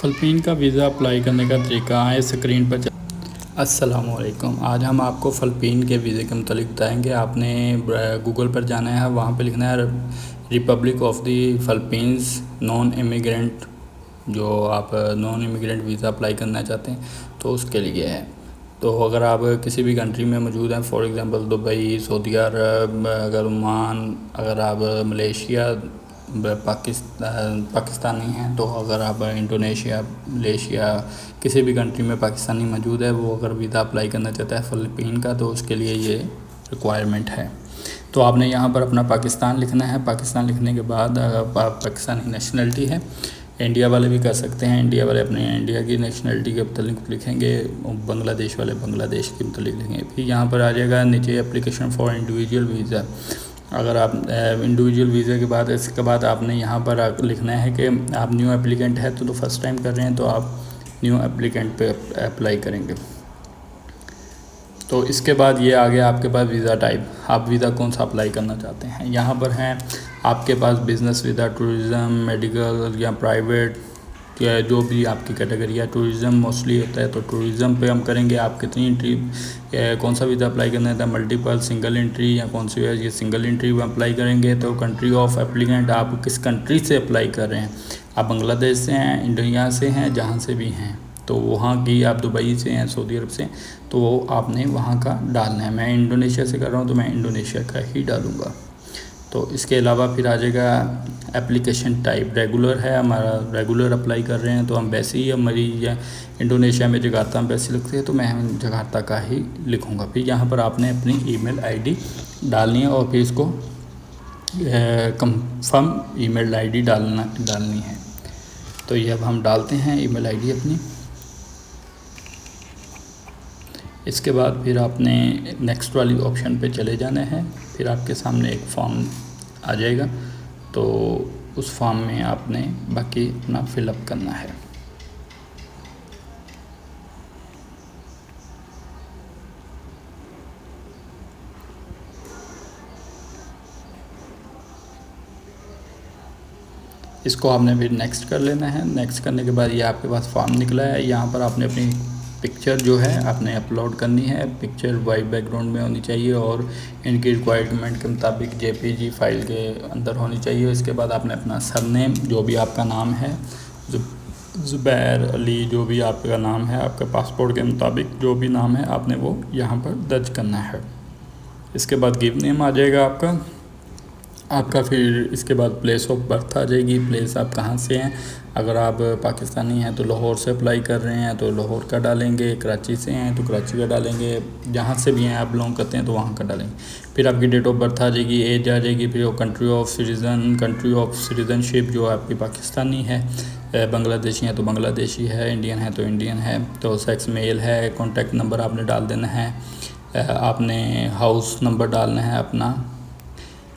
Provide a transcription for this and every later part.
फ़िलिपीन का visa apply करने का तरीका आए स्क्रीन पर। अस्सलामुअलैकुम। आज हम आपको फ़िलिपीन के वीज़े के मुतालिक बताएंगे। आपने गूगल पर जाना है, वहाँ पे लिखना है republic of the Philippines non immigrant. जो आप नॉन इमिग्रेंट वीज़ा अप्लाई करना चाहते हैं तो उसके लिए है। तो अगर आप किसी भी कंट्री में मौजूद हैं, फॉर एग्ज़ाम्पल दुबई, सऊदी अरब, अगर ओमान, अगर आप मलेशिया, पाकिस्तानी हैं, तो अगर आप इंडोनेशिया, मलेशिया, किसी भी कंट्री में पाकिस्तानी मौजूद है, वो अगर वीज़ा अप्लाई करना चाहता है फ़िलिपीन का, तो उसके लिए ये रिक्वायरमेंट है। तो आपने यहाँ पर अपना पाकिस्तान लिखना है। पाकिस्तान लिखने के बाद पाकिस्तानी नेशनलिटी है। इंडिया वाले भी कर सकते हैं, इंडिया वाले अपने इंडिया की नेशनलिटी के मतलब लिखेंगे, बांग्लादेश वाले बांग्लादेश के मतलब लिखेंगे। फिर यहाँ पर आ जाएगा नीचे एप्लीकेशन फॉर इंडिविजुअल वीज़ा। अगर आप इंडिविजुअल वीज़ा के बाद इसके बाद आपने यहाँ पर लिखना है कि आप न्यू एप्लीकेंट है, तो फर्स्ट टाइम कर रहे हैं तो आप न्यू एप्लीकेंट पे अप्लाई करेंगे। तो इसके बाद ये आ गया आपके पास वीज़ा टाइप, आप वीज़ा कौन सा अप्लाई करना चाहते हैं। यहाँ पर हैं आपके पास बिज़नेस वीज़ा, टूरिज़म, मेडिकल या प्राइवेट, या जो भी आपकी कैटेगरी है। टूरिज़म मोस्टली होता है, तो टूरिज़म पे हम करेंगे। आप कितनी एंट्री, कौन सा वीज़ा अप्लाई करना है, मल्टीपल, सिंगल एंट्री या कौन सी है, ये सिंगल एंट्री में अप्लाई करेंगे। तो कंट्री ऑफ एप्लीकेंट, आप किस कंट्री से अप्लाई कर रहे हैं। आप बांग्लादेश से हैं, इंडिया से हैं, जहाँ से भी हैं, तो वहाँ की, आप दुबई से हैं, सऊदी अरब से, तो वो आपने वहाँ का डालना है। मैं इंडोनेशिया से कर रहा हूँ तो मैं इंडोनेशिया का ही डालूँगा। तो इसके अलावा फिर आ जाएगा एप्लीकेशन टाइप। रेगुलर है हमारा, रेगुलर अप्लाई कर रहे हैं तो हम वैसे ही, हमारी या इंडोनेशिया में जकार्ता में वैसे लिखते हैं तो मैं जकार्ता का ही लिखूँगा। फिर यहाँ पर आपने अपनी ईमेल आईडी डालनी है और फिर इसको कंफर्म ईमेल आईडी डालनी है। तो ये अब हम डालते हैं ईमेल आईडी अपनी। इसके बाद फिर आपने नेक्स्ट वाली ऑप्शन पे चले जाना है। फिर आपके सामने एक फॉर्म आ जाएगा, तो उस फॉर्म में आपने बाकी अपना फिलअप करना है। इसको आपने फिर नेक्स्ट कर लेना है। नेक्स्ट करने के बाद ये आपके पास फॉर्म निकला है। यहाँ पर आपने अपनी पिक्चर जो है आपने अपलोड करनी है। पिक्चर वाइट बैकग्राउंड में होनी चाहिए और इनकी रिक्वायरमेंट के मुताबिक जेपीजी फाइल के अंदर होनी चाहिए। इसके बाद आपने अपना सरनेम, जो भी आपका नाम है, ज़ुबैर अली, जो भी आपका नाम है, आपके पासपोर्ट के मुताबिक जो भी नाम है, आपने वो यहाँ पर दर्ज करना है। इसके बाद गिव नेम आ जाएगा आपका। फिर इसके बाद प्लेस ऑफ बर्थ आ जाएगी, प्लेस आप कहाँ से हैं। अगर आप पाकिस्तानी हैं तो लाहौर से अप्लाई कर रहे हैं तो लाहौर का डालेंगे, कराची से हैं तो कराची का डालेंगे, जहाँ से भी हैं आप बिलोंग करते हैं तो वहाँ का डालेंगे। फिर आपकी डेट ऑफ बर्थ आ जाएगी, एज आ जाएगी। फिर कंट्री ऑफ सिटीज़नशिप जो आपकी पाकिस्तानी है, बांग्लादेशी हैं तो बांग्लादेशी है, इंडियन है तो इंडियन है, तो सेक्स मेल है। कॉन्टैक्ट नंबर आपने डाल देना है। आपने हाउस नंबर डालना है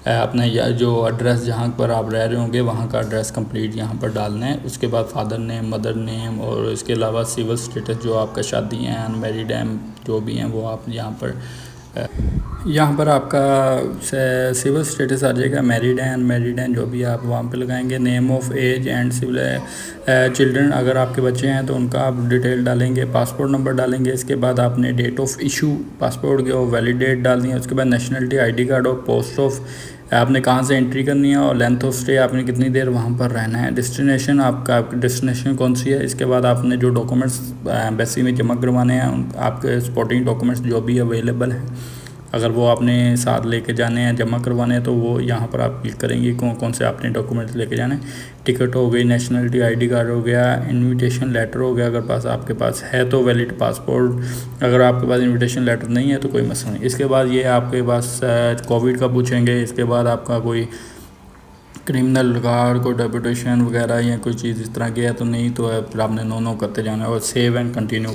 अपना या जो एड्रेस जहाँ पर आप रह रहे होंगे वहाँ का एड्रेस कंप्लीट यहाँ पर डालना है। उसके बाद फादर नेम, मदर नेम, और इसके अलावा सिविल स्टेटस, जो आपका शादी हैं, अनमेरिड हैं, जो भी हैं वो आप यहाँ पर आपका सिविल स्टेटस आ जाएगा, मैरिड हैं, अनमेरिड हैं, जो भी आप वहाँ पे लगाएंगे। Name of age and civil children, अगर आपके बच्चे हैं तो उनका आप डिटेल डालेंगे। पासपोर्ट नंबर डालेंगे। इसके बाद आपने डेट ऑफ इशू पासपोर्ट की और वैलिड डेट डालनी है। उसके बाद नेशनलिटी, आईडी कार्ड और पोस्ट ऑफ आपने कहाँ से एंट्री करनी है, और लेंथ ऑफ स्टे आपने कितनी देर वहाँ पर रहना है। डेस्टिनेशन, आपकी डेस्टिनेशन कौन सी है। इसके बाद आपने जो डॉक्यूमेंट्स एम्बेसी में जमा करवाने हैं, आपके सपोर्टिंग डॉक्यूमेंट्स जो भी अवेलेबल हैं, अगर वो आपने साथ लेके जाने हैं, जमा करवाने हैं, तो वो यहाँ पर आप क्लिक करेंगे कौन कौन से आपने डॉक्यूमेंट्स लेके जाने हैं। टिकट हो गई, नेशनलिटी आईडी कार्ड हो गया, इनविटेशन लेटर हो गया, अगर आपके पास है तो वैलिड पासपोर्ट, अगर आपके पास इनविटेशन लेटर नहीं है तो कोई मसला नहीं। इसके बाद ये आपके पास कोविड का पूछेंगे। इसके बाद आपका कोई क्रिमिनल रिकॉर्ड, कोई डेपुटेशन वगैरह या कोई चीज़ इस तरह की है तो नहीं, तो फिर आपने नो करते जाना है और सेव एंड कंटिन्यू।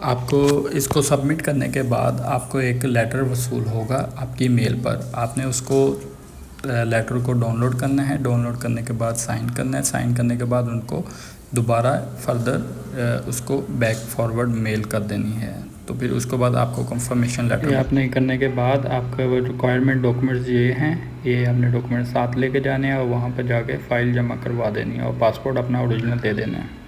आपको इसको सबमिट करने के बाद आपको एक लेटर वसूल होगा आपकी मेल पर। आपने उसको लेटर को डाउनलोड करना है। डाउनलोड करने के बाद साइन करना है। साइन करने के बाद उनको दोबारा फर्दर उसको बैक फॉरवर्ड मेल कर देनी है। तो फिर उसके बाद आपको कंफर्मेशन लेटर आपने करने के बाद आपका वो रिक्वायरमेंट डॉक्यूमेंट्स ये हैं, ये हमने डॉक्यूमेंट साथ लेके जाने हैं और वहाँ पर जाके फ़ाइल जमा करवा देनी है और पासपोर्ट अपना ओरिजिनल दे देना है।